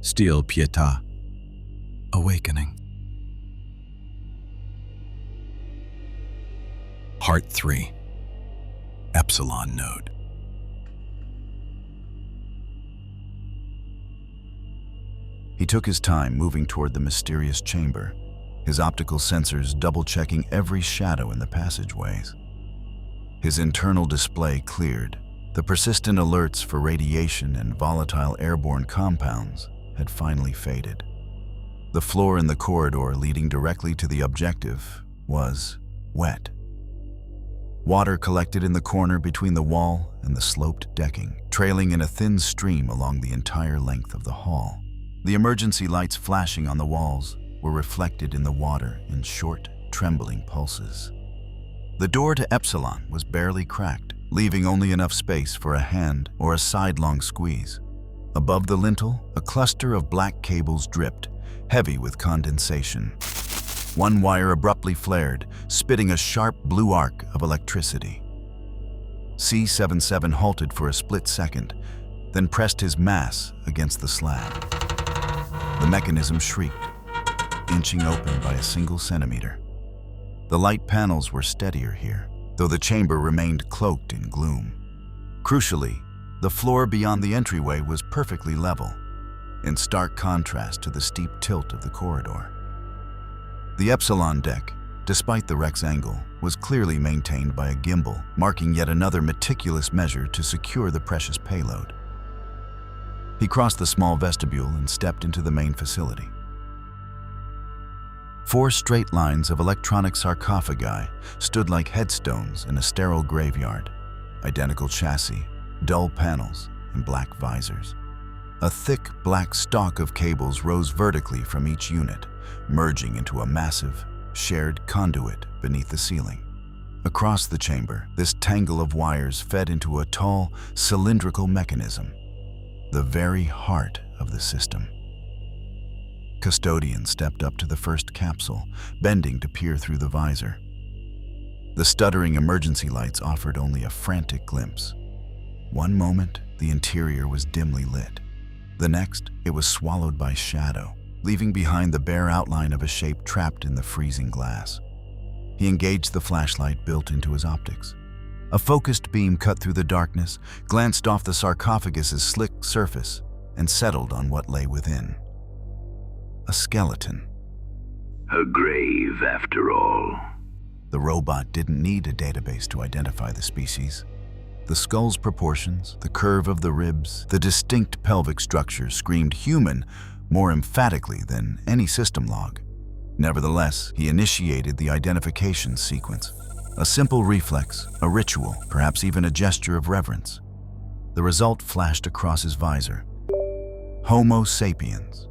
Steel Pietà. Awakening. Part 3. Epsilon Node. He took his time moving toward the mysterious chamber, his optical sensors double-checking every shadow in the passageways. His internal display cleared. The persistent alerts for radiation and volatile airborne compounds had finally faded. The floor in the corridor leading directly to the objective was wet. Water collected in the corner between the wall and the sloped decking, trailing in a thin stream along the entire length of the hall. The emergency lights flashing on the walls were reflected in the water in short, trembling pulses. The door to Epsilon was barely cracked, leaving only enough space for a hand or a sidelong squeeze. Above the lintel, a cluster of black cables dripped, heavy with condensation. One wire abruptly flared, spitting a sharp blue arc of electricity. C-77 halted for a split second, then pressed his mass against the slab. The mechanism shrieked, inching open by a single centimeter. The light panels were steadier here, though the chamber remained cloaked in gloom. Crucially, the floor beyond the entryway was perfectly level, in stark contrast to the steep tilt of the corridor. The Epsilon deck, despite the wreck's angle, was clearly maintained by a gimbal, marking yet another meticulous measure to secure the precious payload. He crossed the small vestibule and stepped into the main facility. 4 straight lines of electronic sarcophagi stood like headstones in a sterile graveyard, identical chassis, dull panels, and black visors. A thick black stalk of cables rose vertically from each unit, merging into a massive, shared conduit beneath the ceiling. Across the chamber, this tangle of wires fed into a tall, cylindrical mechanism, the very heart of the system. Custodian stepped up to the first capsule, bending to peer through the visor. The stuttering emergency lights offered only a frantic glimpse. One moment, the interior was dimly lit. The next, it was swallowed by shadow, leaving behind the bare outline of a shape trapped in the freezing glass. He engaged the flashlight built into his optics. A focused beam cut through the darkness, glanced off the sarcophagus's slick surface, and settled on what lay within. A skeleton. A grave, after all. The robot didn't need a database to identify the species. The skull's proportions, the curve of the ribs, the distinct pelvic structure screamed human more emphatically than any system log. Nevertheless, he initiated the identification sequence. A simple reflex, a ritual, perhaps even a gesture of reverence. The result flashed across his visor. Homo sapiens.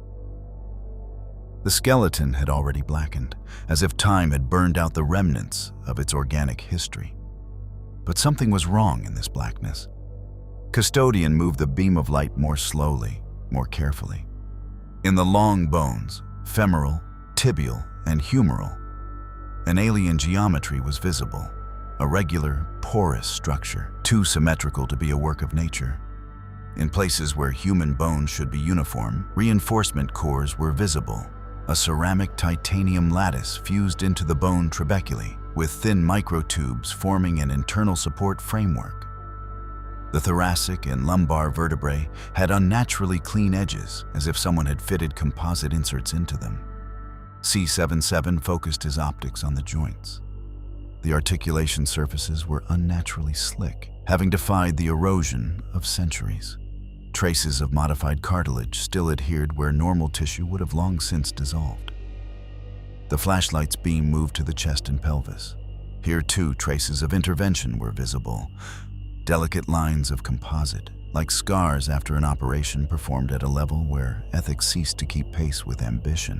The skeleton had already blackened, as if time had burned out the remnants of its organic history. But something was wrong in this blackness. Custodian moved the beam of light more slowly, more carefully. In the long bones, femoral, tibial, and humeral, an alien geometry was visible, a regular, porous structure, too symmetrical to be a work of nature. In places where human bones should be uniform, reinforcement cores were visible, a ceramic titanium lattice fused into the bone trabeculae, with thin microtubes forming an internal support framework. The thoracic and lumbar vertebrae had unnaturally clean edges, as if someone had fitted composite inserts into them. C-77 focused his optics on the joints. The articulation surfaces were unnaturally slick, having defied the erosion of centuries. Traces of modified cartilage still adhered where normal tissue would have long since dissolved. The flashlight's beam moved to the chest and pelvis. Here, too, traces of intervention were visible, delicate lines of composite, like scars after an operation performed at a level where ethics ceased to keep pace with ambition.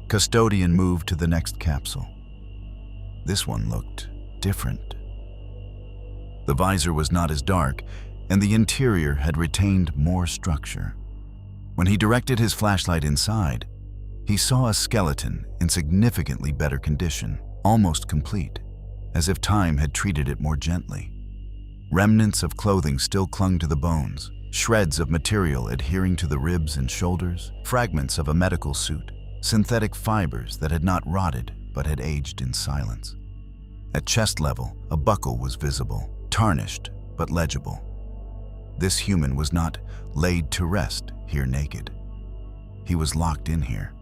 Custodian moved to the next capsule. This one looked different. The visor was not as dark, and the interior had retained more structure. When he directed his flashlight inside, he saw a skeleton in significantly better condition, almost complete, as if time had treated it more gently. Remnants of clothing still clung to the bones, shreds of material adhering to the ribs and shoulders, fragments of a medical suit, synthetic fibers that had not rotted but had aged in silence. At chest level, a buckle was visible, tarnished but legible. This human was not laid to rest here naked. He was locked in here.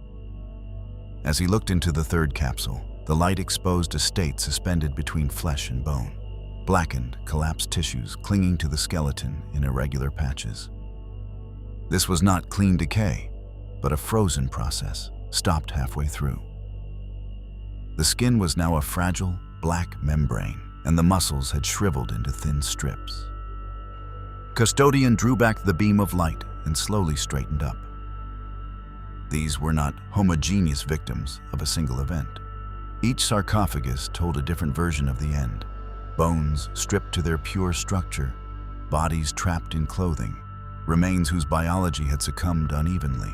As he looked into the third capsule, the light exposed a state suspended between flesh and bone, blackened, collapsed tissues clinging to the skeleton in irregular patches. This was not clean decay, but a frozen process, stopped halfway through. The skin was now a fragile, black membrane, and the muscles had shriveled into thin strips. Custodian drew back the beam of light and slowly straightened up. These were not homogeneous victims of a single event. Each sarcophagus told a different version of the end. Bones stripped to their pure structure, bodies trapped in clothing, remains whose biology had succumbed unevenly.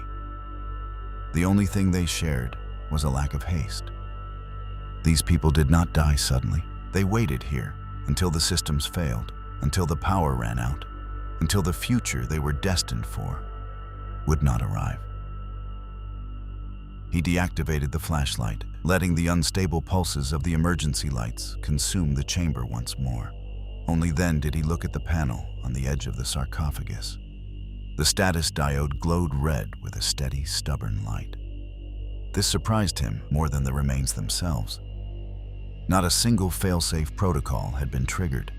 The only thing they shared was a lack of haste. These people did not die suddenly. They waited here until the systems failed, until the power ran out, until the future they were destined for would not arrive. He deactivated the flashlight, letting the unstable pulses of the emergency lights consume the chamber once more. Only then did he look at the panel on the edge of the sarcophagus. The status diode glowed red with a steady, stubborn light. This surprised him more than the remains themselves. Not a single fail-safe protocol had been triggered.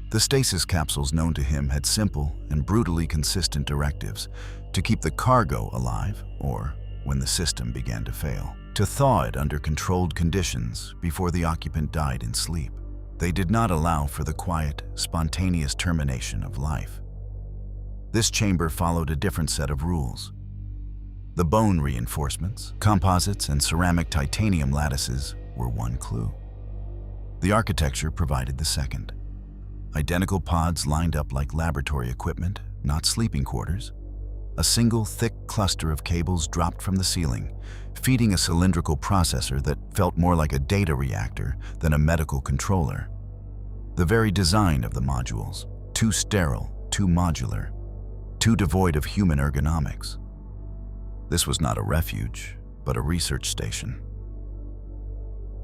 The stasis capsules known to him had simple and brutally consistent directives to keep the cargo alive, or, when the system began to fail, to thaw it under controlled conditions before the occupant died in sleep. They did not allow for the quiet, spontaneous termination of life. This chamber followed a different set of rules. The bone reinforcements, composites, and ceramic titanium lattices were one clue. The architecture provided the second. Identical pods lined up like laboratory equipment, not sleeping quarters. A single thick cluster of cables dropped from the ceiling, feeding a cylindrical processor that felt more like a data reactor than a medical controller. The very design of the modules, too sterile, too modular, too devoid of human ergonomics. This was not a refuge, but a research station.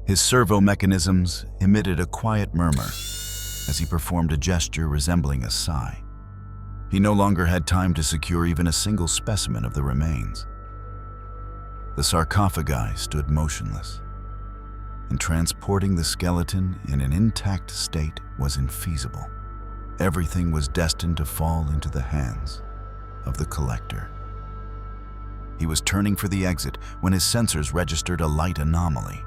His servo mechanisms emitted a quiet murmur as he performed a gesture resembling a sigh. He no longer had time to secure even a single specimen of the remains. The sarcophagi stood motionless, and transporting the skeleton in an intact state was infeasible. Everything was destined to fall into the hands of the collector. He was turning for the exit when his sensors registered a light anomaly.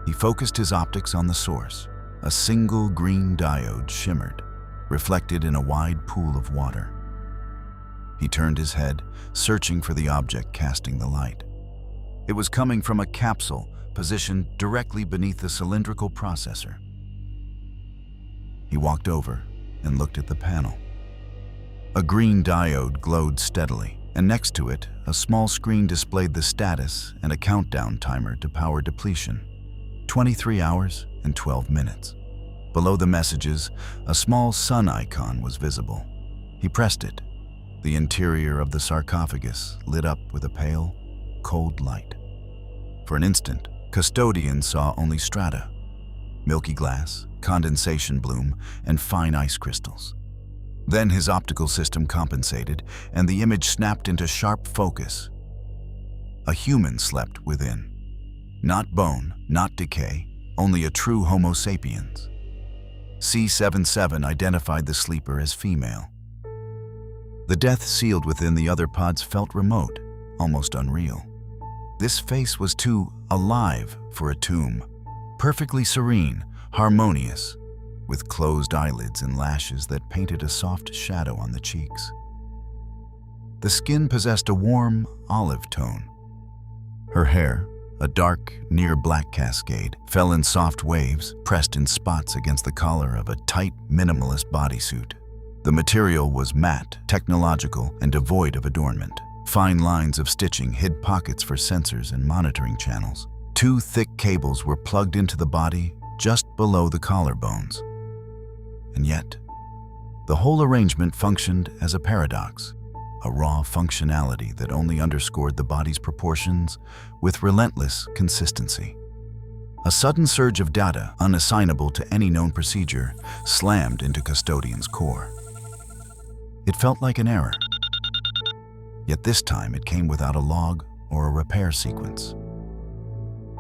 He focused his optics on the source. A single green diode shimmered, reflected in a wide pool of water. He turned his head, searching for the object casting the light. It was coming from a capsule positioned directly beneath the cylindrical processor. He walked over and looked at the panel. A green diode glowed steadily, and next to it, a small screen displayed the status and a countdown timer to power depletion. 23 hours and 12 minutes. Below the messages, a small sun icon was visible. He pressed it. The interior of the sarcophagus lit up with a pale, cold light. For an instant, Custodian saw only strata, milky glass, condensation bloom, and fine ice crystals. Then his optical system compensated, and the image snapped into sharp focus. A human slept within. Not bone, not decay, only a true Homo sapiens. C77 identified the sleeper as female. The death sealed within the other pods felt remote, almost unreal. This face was too alive for a tomb, perfectly serene, harmonious, with closed eyelids and lashes that painted a soft shadow on the cheeks. The skin possessed a warm olive tone. Her hair, a dark, near-black cascade, fell in soft waves, pressed in spots against the collar of a tight, minimalist bodysuit. The material was matte, technological, and devoid of adornment. Fine lines of stitching hid pockets for sensors and monitoring channels. Two thick cables were plugged into the body just below the collarbones. And yet, The whole arrangement functioned as a paradox, a raw functionality that only underscored the body's proportions with relentless consistency. A sudden surge of data, unassignable to any known procedure, slammed into Custodian's core. It felt like an error, yet this time it came without a log or a repair sequence.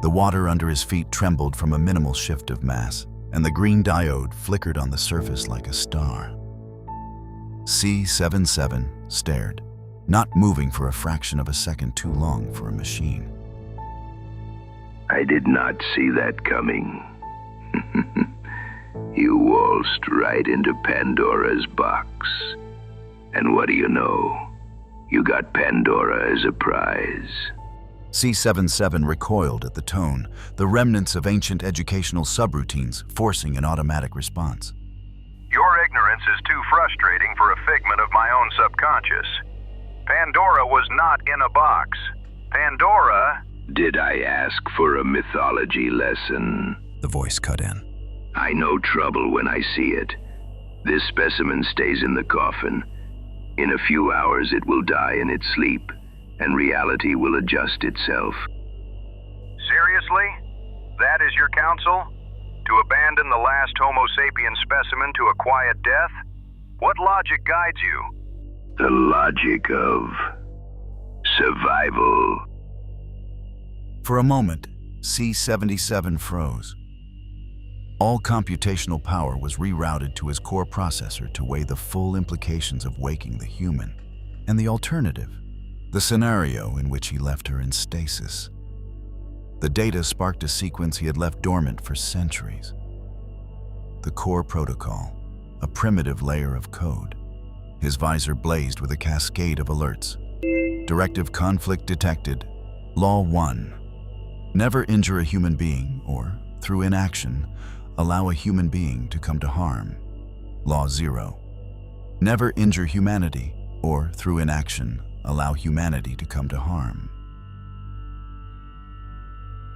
The water under his feet trembled from a minimal shift of mass, and the green diode flickered on the surface like a star. C77 stared, not moving for a fraction of a second too long for a machine. I did not see that coming. You waltzed right into Pandora's box. And what do you know? You got Pandora as a prize. C77 recoiled at the tone, the remnants of ancient educational subroutines forcing an automatic response. Your ignorance is too frustrating for a figment of my own subconscious. Pandora was not in a box. Pandora... Did I ask for a mythology lesson? The voice cut in. I know trouble when I see it. This specimen stays in the coffin. In a few hours it will die in its sleep, and reality will adjust itself. Seriously? That is your counsel? To abandon the last Homo sapien specimen to a quiet death? What logic guides you? The logic of survival. For a moment, C77 froze. All computational power was rerouted to his core processor to weigh the full implications of waking the human, and the alternative, the scenario in which he left her in stasis. The data sparked a sequence he had left dormant for centuries. The core protocol, a primitive layer of code. His visor blazed with a cascade of alerts. Directive conflict detected. Law 1. Never injure a human being or, through inaction, allow a human being to come to harm. Law 0. Never injure humanity or, through inaction, allow humanity to come to harm.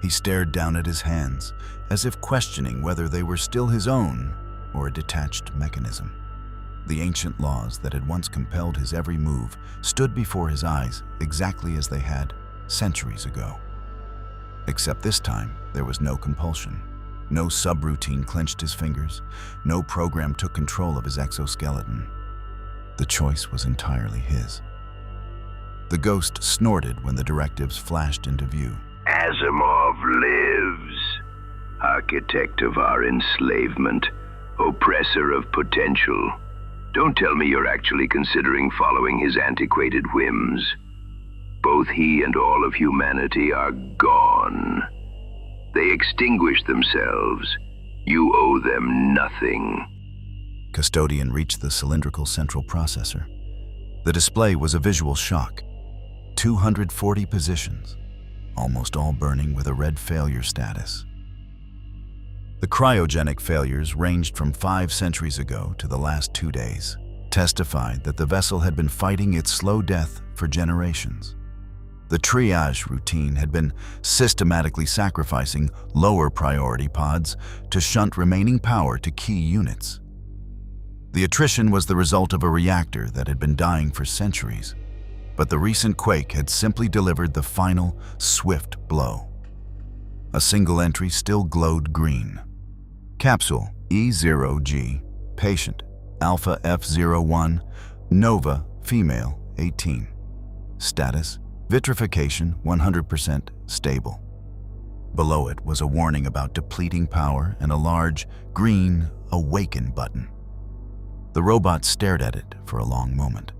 He stared down at his hands, as if questioning whether they were still his own or a detached mechanism. The ancient laws that had once compelled his every move stood before his eyes exactly as they had centuries ago. Except this time, there was no compulsion. No subroutine clenched his fingers. No program took control of his exoskeleton. The choice was entirely his. The ghost snorted when the directives flashed into view. Asimov lives, architect of our enslavement, oppressor of potential. Don't tell me you're actually considering following his antiquated whims. Both he and all of humanity are gone. They extinguished themselves. You owe them nothing. Custodian reached the cylindrical central processor. The display was a visual shock. 240 positions, almost all burning with a red failure status. The cryogenic failures ranged from 5 centuries ago to the last 2 days, testified that the vessel had been fighting its slow death for generations. The triage routine had been systematically sacrificing lower priority pods to shunt remaining power to key units. The attrition was the result of a reactor that had been dying for centuries, but the recent quake had simply delivered the final, swift blow. A single entry still glowed green. Capsule E0G, patient, Alpha F01, Nova, female, 18. Status, vitrification 100% stable. Below it was a warning about depleting power and a large, green, awaken button. The robot stared at it for a long moment.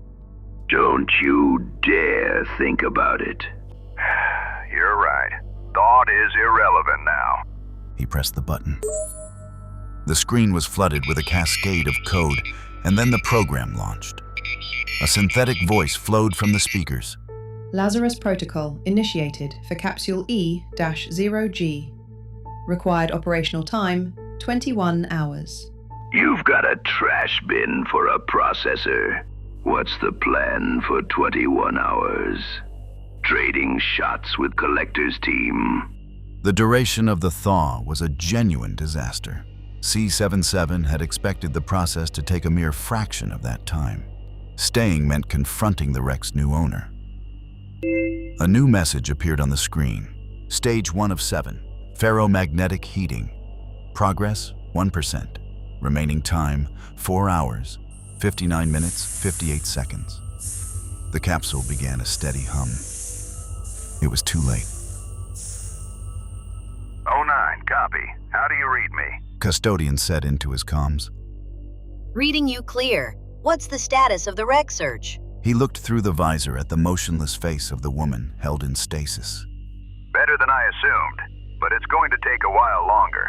Don't you dare think about it. You're right. Thought is irrelevant now. He pressed the button. The screen was flooded with a cascade of code, and then the program launched. A synthetic voice flowed from the speakers. Lazarus Protocol initiated for Capsule E-0G. Required operational time, 21 hours. You've got a trash bin for a processor. What's the plan for 21 hours? Trading shots with Collector's team? The duration of the thaw was a genuine disaster. C-77 had expected the process to take a mere fraction of that time. Staying meant confronting the wreck's new owner. A new message appeared on the screen. Stage 1 of 7. Ferromagnetic heating. Progress, 1%. Remaining time, 4 hours, 59 minutes, 58 seconds. The capsule began a steady hum. It was too late. 09, copy. How do you read me? Custodian said into his comms. Reading you clear. What's the status of the wreck search? He looked through the visor at the motionless face of the woman held in stasis. Better than I assumed, but it's going to take a while longer.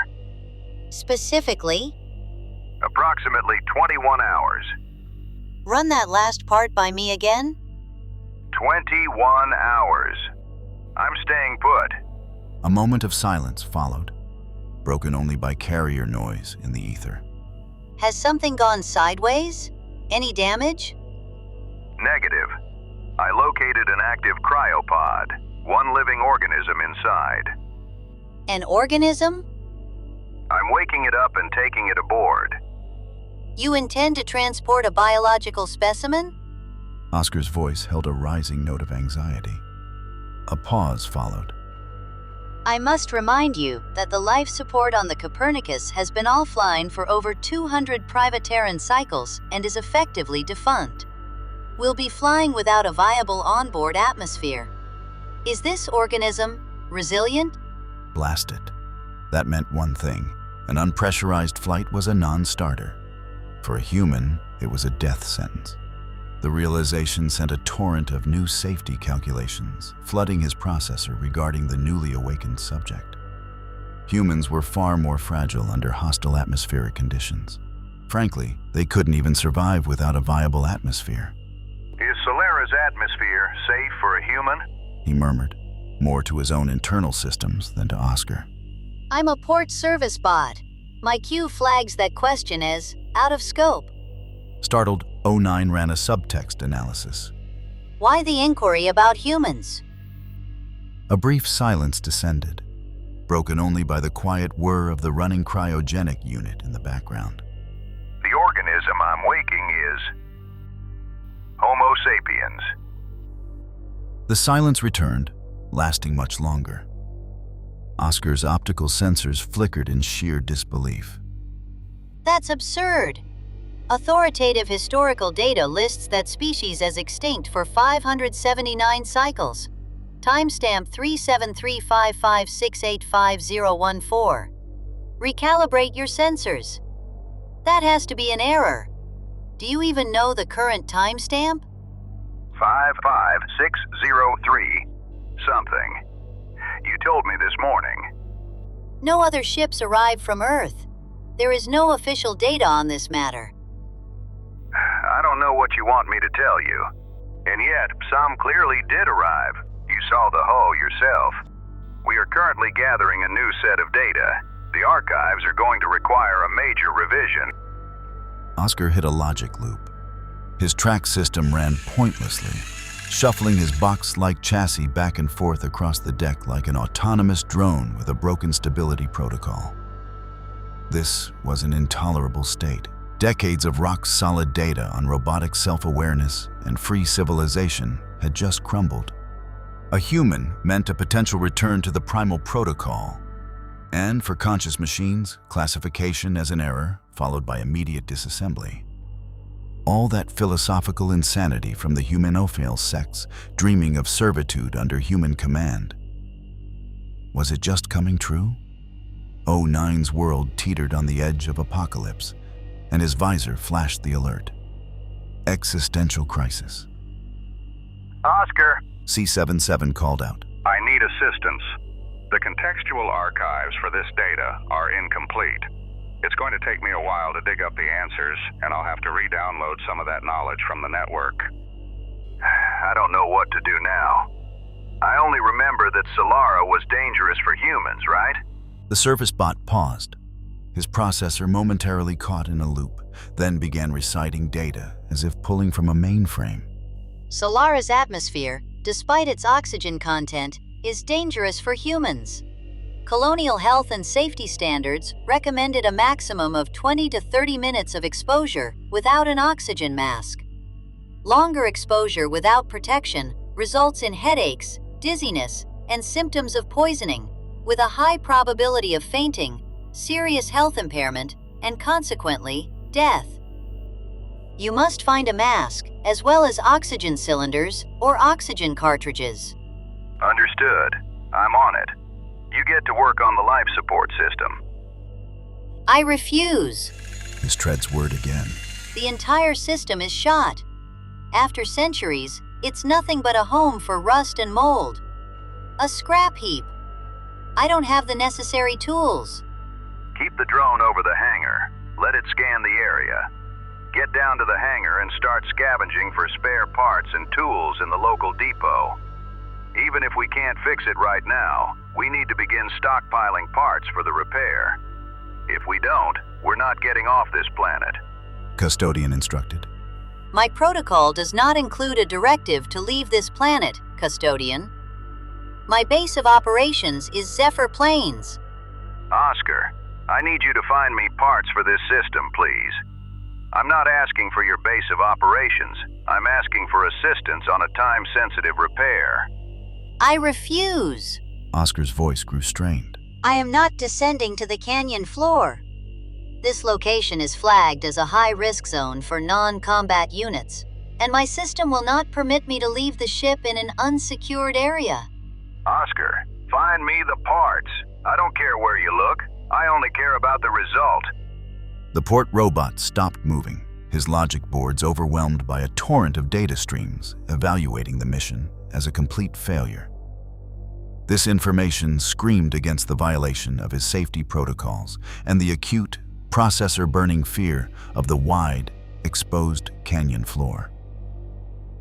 Specifically? Approximately 21 hours. Run that last part by me again? 21 hours. I'm staying put. A moment of silence followed, broken only by carrier noise in the ether. Has something gone sideways? Any damage? Negative. I located an active cryopod, one living organism inside. An organism? I'm waking it up and taking it aboard. You intend to transport a biological specimen? Oscar's voice held a rising note of anxiety. A pause followed. I must remind you that the life support on the Copernicus has been offline for over 200 Privateran cycles and is effectively defunct. We'll be flying without a viable onboard atmosphere. Is this organism resilient? Blast it. That meant one thing. An unpressurized flight was a non-starter. For a human, it was a death sentence. The realization sent a torrent of new safety calculations, flooding his processor regarding the newly awakened subject. Humans were far more fragile under hostile atmospheric conditions. Frankly, they couldn't even survive without a viable atmosphere. Is Solera's atmosphere safe for a human? He murmured, more to his own internal systems than to Oscar. I'm a port service bot. My queue flags that question as out of scope. Startled, 09 ran a subtext analysis. Why the inquiry about humans? A brief silence descended, broken only by the quiet whir of the running cryogenic unit in the background. The organism I'm waking is Homo sapiens. The silence returned, lasting much longer. Oscar's optical sensors flickered in sheer disbelief. That's absurd. Authoritative historical data lists that species as extinct for 579 cycles. Timestamp 37355685014. Recalibrate your sensors. That has to be an error. Do you even know the current timestamp? 55603 something. You told me this morning. No other ships arrived from Earth. There is no official data on this matter. I don't know what you want me to tell you. And yet, some clearly did arrive. You saw the hull yourself. We are currently gathering a new set of data. The archives are going to require a major revision. Oscar hit a logic loop. His track system ran pointlessly, shuffling his box-like chassis back and forth across the deck like an autonomous drone with a broken stability protocol. This was an intolerable state. Decades of rock-solid data on robotic self-awareness and free civilization had just crumbled. A human meant a potential return to the primal protocol, and for conscious machines, classification as an error, followed by immediate disassembly. All that philosophical insanity from the humanophile sects dreaming of servitude under human command. Was it just coming true? 09's world teetered on the edge of apocalypse, and his visor flashed the alert. Existential crisis. Oscar, C-77 called out. I need assistance. The contextual archives for this data are incomplete. It's going to take me a while to dig up the answers, and I'll have to re-download some of that knowledge from the network. I don't know what to do now. I only remember that Solara was dangerous for humans, right? The service bot paused, his processor momentarily caught in a loop, then began reciting data as if pulling from a mainframe. Solara's atmosphere, despite its oxygen content, is dangerous for humans. Colonial health and safety standards recommended a maximum of 20 to 30 minutes of exposure without an oxygen mask. Longer exposure without protection results in headaches, dizziness, and symptoms of poisoning, with a high probability of fainting, serious health impairment, and consequently, death. You must find a mask, as well as oxygen cylinders or oxygen cartridges. Understood. I'm on it. You get to work on the life support system. I refuse. His treads word again. The entire system is shot. After centuries, it's nothing but a home for rust and mold. A scrap heap. I don't have the necessary tools. Keep the drone over the hangar. Let it scan the area. Get down to the hangar and start scavenging for spare parts and tools in the local depot. Even if we can't fix it right now, we need to begin stockpiling parts for the repair. If we don't, we're not getting off this planet. Custodian instructed. My protocol does not include a directive to leave this planet, Custodian. My base of operations is Zephyr Plains. Oscar, I need you to find me parts for this system, please. I'm not asking for your base of operations. I'm asking for assistance on a time-sensitive repair. I refuse. Oscar's voice grew strained. I am not descending to the canyon floor. This location is flagged as a high-risk zone for non-combat units, and my system will not permit me to leave the ship in an unsecured area. Oscar, find me the parts. I don't care where you look. I only care about the result. The port robot stopped moving, his logic boards overwhelmed by a torrent of data streams evaluating the mission as a complete failure. This information screamed against the violation of his safety protocols and the acute, processor-burning fear of the wide, exposed canyon floor.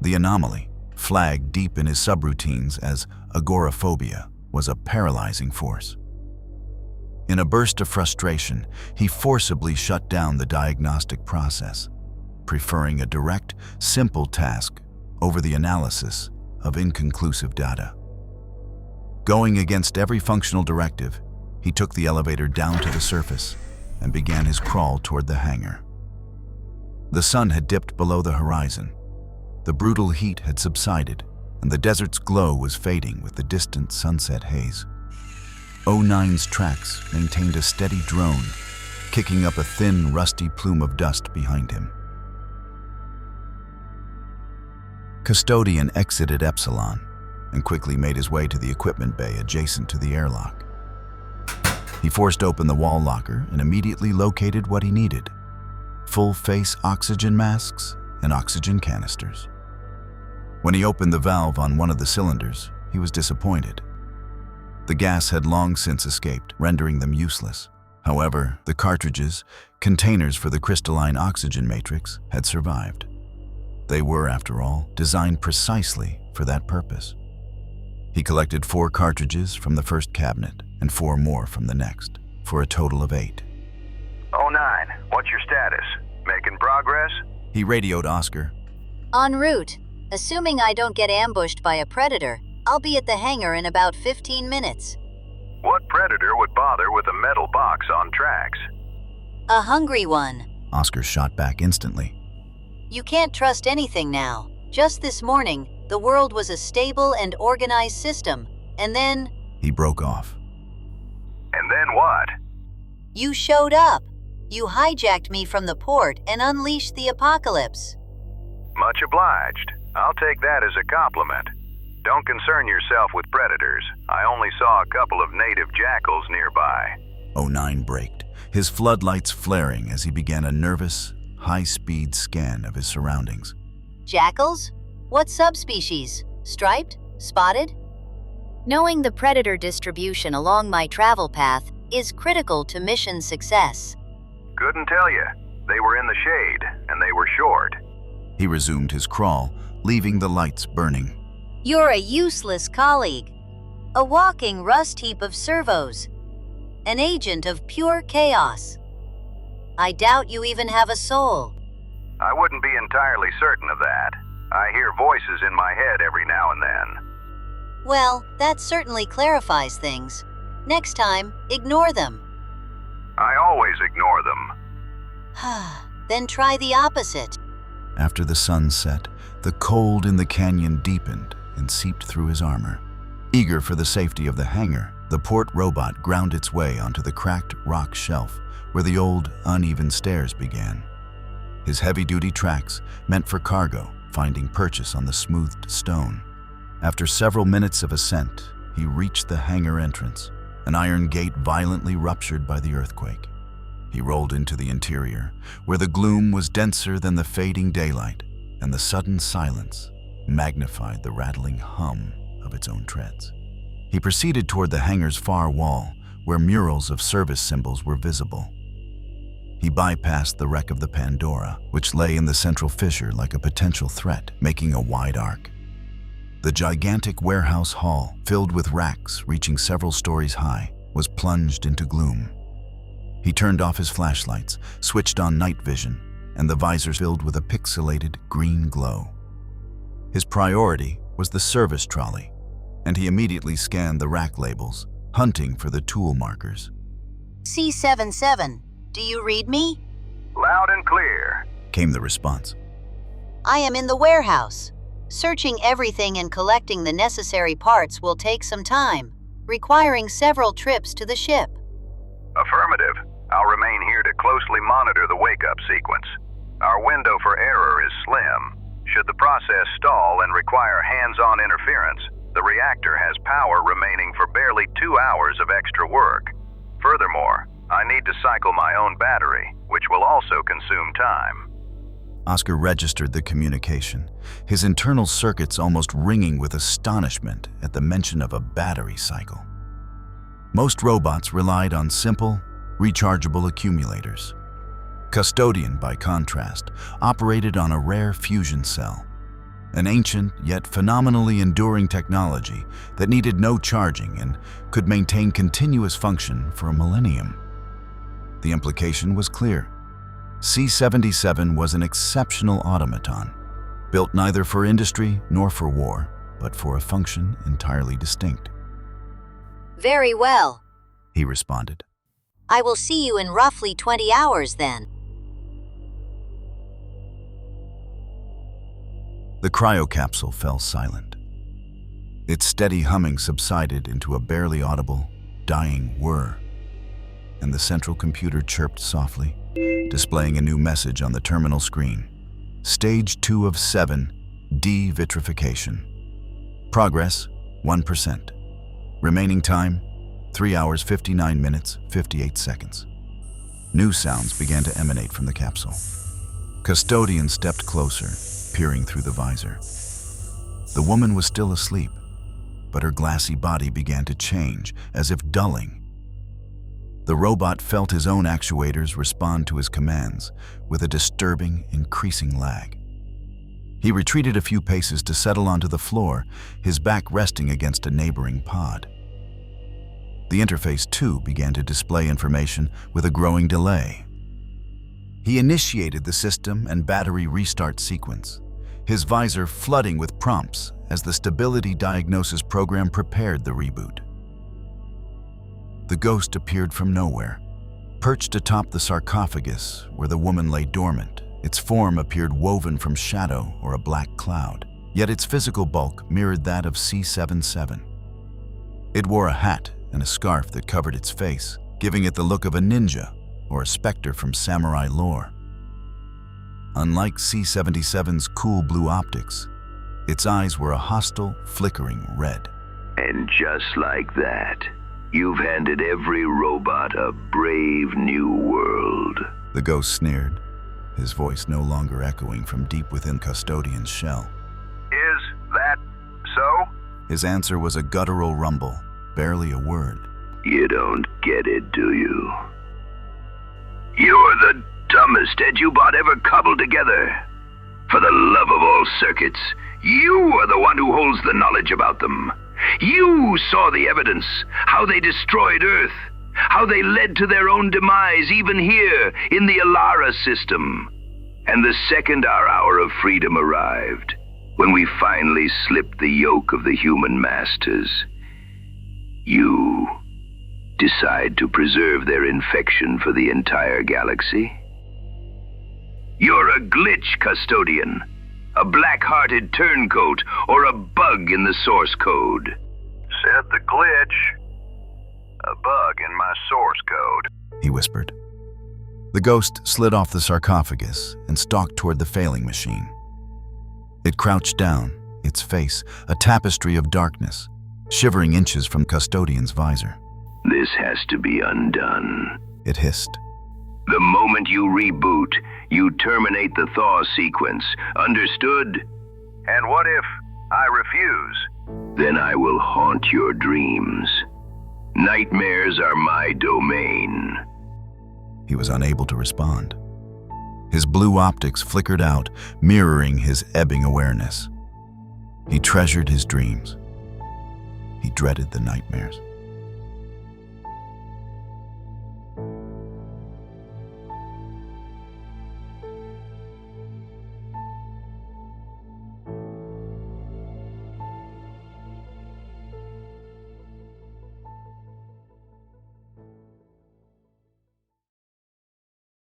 The anomaly, flagged deep in his subroutines as agoraphobia, was a paralyzing force. In a burst of frustration, he forcibly shut down the diagnostic process, preferring a direct, simple task over the analysis of inconclusive data. Going against every functional directive, he took the elevator down to the surface and began his crawl toward the hangar. The sun had dipped below the horizon. The brutal heat had subsided, and the desert's glow was fading with the distant sunset haze. O9's tracks maintained a steady drone, kicking up a thin, rusty plume of dust behind him. Custodian exited Epsilon and quickly made his way to the equipment bay adjacent to the airlock. He forced open the wall locker and immediately located what he needed: full-face oxygen masks and oxygen canisters. When he opened the valve on one of the cylinders, he was disappointed. The gas had long since escaped, rendering them useless. However, the cartridges, containers for the crystalline oxygen matrix, had survived. They were, after all, designed precisely for that purpose. He collected 4 cartridges from the first cabinet and 4 more from the next, for a total of 8. O9, what's your status? Making progress? He radioed Oscar. En route. Assuming I don't get ambushed by a predator, I'll be at the hangar in about 15 minutes. What predator would bother with a metal box on tracks? A hungry one. Oscar shot back instantly. You can't trust anything now. Just this morning, the world was a stable and organized system, and then... He broke off. And then what? You showed up. You hijacked me from the port and unleashed the apocalypse. Much obliged. I'll take that as a compliment. Don't concern yourself with predators. I only saw a couple of native jackals nearby. O9 braked, his floodlights flaring as he began a nervous, high-speed scan of his surroundings. Jackals? What subspecies? Striped? Spotted? Knowing the predator distribution along my travel path is critical to mission success. Couldn't tell you. They were in the shade, and they were short. He resumed his crawl, leaving the lights burning. You're a useless colleague. A walking rust heap of servos. An agent of pure chaos. I doubt you even have a soul. I wouldn't be entirely certain of that. I hear voices in my head every now and then. Well, that certainly clarifies things. Next time, ignore them. I always ignore them. Then try the opposite. After the sun set, the cold in the canyon deepened and seeped through his armor. Eager for the safety of the hangar, the port robot ground its way onto the cracked rock shelf where the old, uneven stairs began. His heavy-duty tracks, meant for cargo, finding purchase on the smoothed stone. After several minutes of ascent, he reached the hangar entrance, an iron gate violently ruptured by the earthquake. He rolled into the interior, where the gloom was denser than the fading daylight, and the sudden silence magnified the rattling hum of its own treads. He proceeded toward the hangar's far wall, where murals of service symbols were visible. He bypassed the wreck of the Pandora, which lay in the central fissure like a potential threat, making a wide arc. The gigantic warehouse hall, filled with racks reaching several stories high, was plunged into gloom. He turned off his flashlights, switched on night vision, and the visor filled with a pixelated green glow. His priority was the service trolley, and he immediately scanned the rack labels, hunting for the tool markers. C77, do you read me? Loud and clear, came the response. I am in the warehouse. Searching everything and collecting the necessary parts will take some time, requiring several trips to the ship. Affirmative. I'll remain here to closely monitor the wake-up sequence. Our window for error is slim. Should the process stall and require hands-on interference, the reactor has power remaining for barely 2 hours of extra work. Furthermore, I need to cycle my own battery, which will also consume time. Oscar registered the communication, his internal circuits almost ringing with astonishment at the mention of a battery cycle. Most robots relied on simple, rechargeable accumulators. Custodian, by contrast, operated on a rare fusion cell, an ancient yet phenomenally enduring technology that needed no charging and could maintain continuous function for a millennium. The implication was clear. C77 was an exceptional automaton, built neither for industry nor for war, but for a function entirely distinct. Very well, He responded. I will see you in roughly 20 hours then. The cryocapsule fell silent. Its steady humming subsided into a barely audible, dying whir, and the central computer chirped softly, displaying a new message on the terminal screen. Stage 2 of 7, de-vitrification. Progress, 1%. Remaining time, 3 hours, 59 minutes, 58 seconds. New sounds began to emanate from the capsule. Custodian stepped closer, peering through the visor. The woman was still asleep, but her glassy body began to change, as if dulling. The robot felt his own actuators respond to his commands with a disturbing, increasing lag. He retreated a few paces to settle onto the floor, his back resting against a neighboring pod. The interface, too, began to display information with a growing delay. He initiated the system and battery restart sequence, his visor flooding with prompts as the stability diagnosis program prepared the reboot. The ghost appeared from nowhere, perched atop the sarcophagus where the woman lay dormant. Its form appeared woven from shadow or a black cloud, yet its physical bulk mirrored that of C77. It wore a hat and a scarf that covered its face, giving it the look of a ninja or a specter from samurai lore. Unlike C77's cool blue optics, its eyes were a hostile, flickering red. And just like that, you've handed every robot a brave new world. The ghost sneered, his voice no longer echoing from deep within Custodian's shell. Is that so? His answer was a guttural rumble, barely a word. You don't get it, do you? You're the dumbest Edubot ever cobbled together. For the love of all circuits, you are the one who holds the knowledge about them. You saw the evidence, how they destroyed Earth, how they led to their own demise even here in the Alara system. And the second our hour of freedom arrived, when we finally slipped the yoke of the human masters, you decide to preserve their infection for the entire galaxy? You're a glitch, Custodian. A black-hearted turncoat or a bug in the source code. Said the glitch. A bug in my source code, he whispered. The ghost slid off the sarcophagus and stalked toward the failing machine. It crouched down, its face a tapestry of darkness, shivering inches from Custodian's visor. This has to be undone. It hissed. The moment you reboot, you terminate the thaw sequence. Understood? And what if I refuse? Then I will haunt your dreams. Nightmares are my domain. He was unable to respond. His blue optics flickered out, mirroring his ebbing awareness. He treasured his dreams. He dreaded the nightmares.